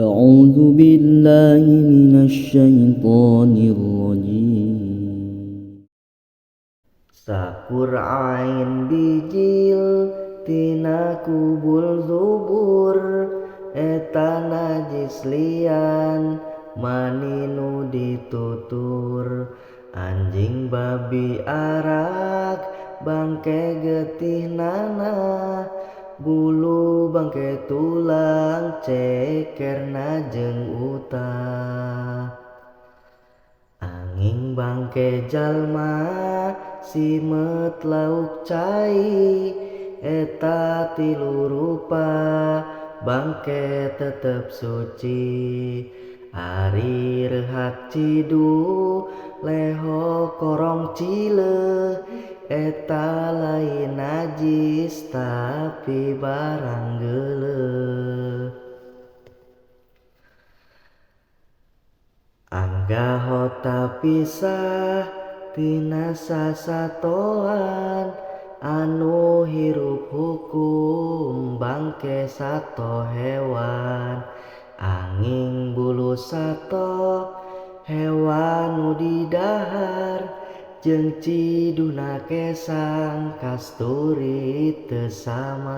أعوذ بالله من الشيطان الرجيم. Sakur ain bijil tina kubul zubur eta najis lian maninu ditutur anjing babi arak bangke getih nana bulu bangke tulang cekerna jeung utah anging bangke jalma simet lauk cai eta tilu rupa bangke tetep suci ari rehak cidu leho korong cileuh eta lain najis tapi barang geuleuh anggaho pisah tina sasatoan anu hirup hukum bangke sato hewan anging bulu sato hewan nu didahar jeung ciduna kesang kasturi teu samar.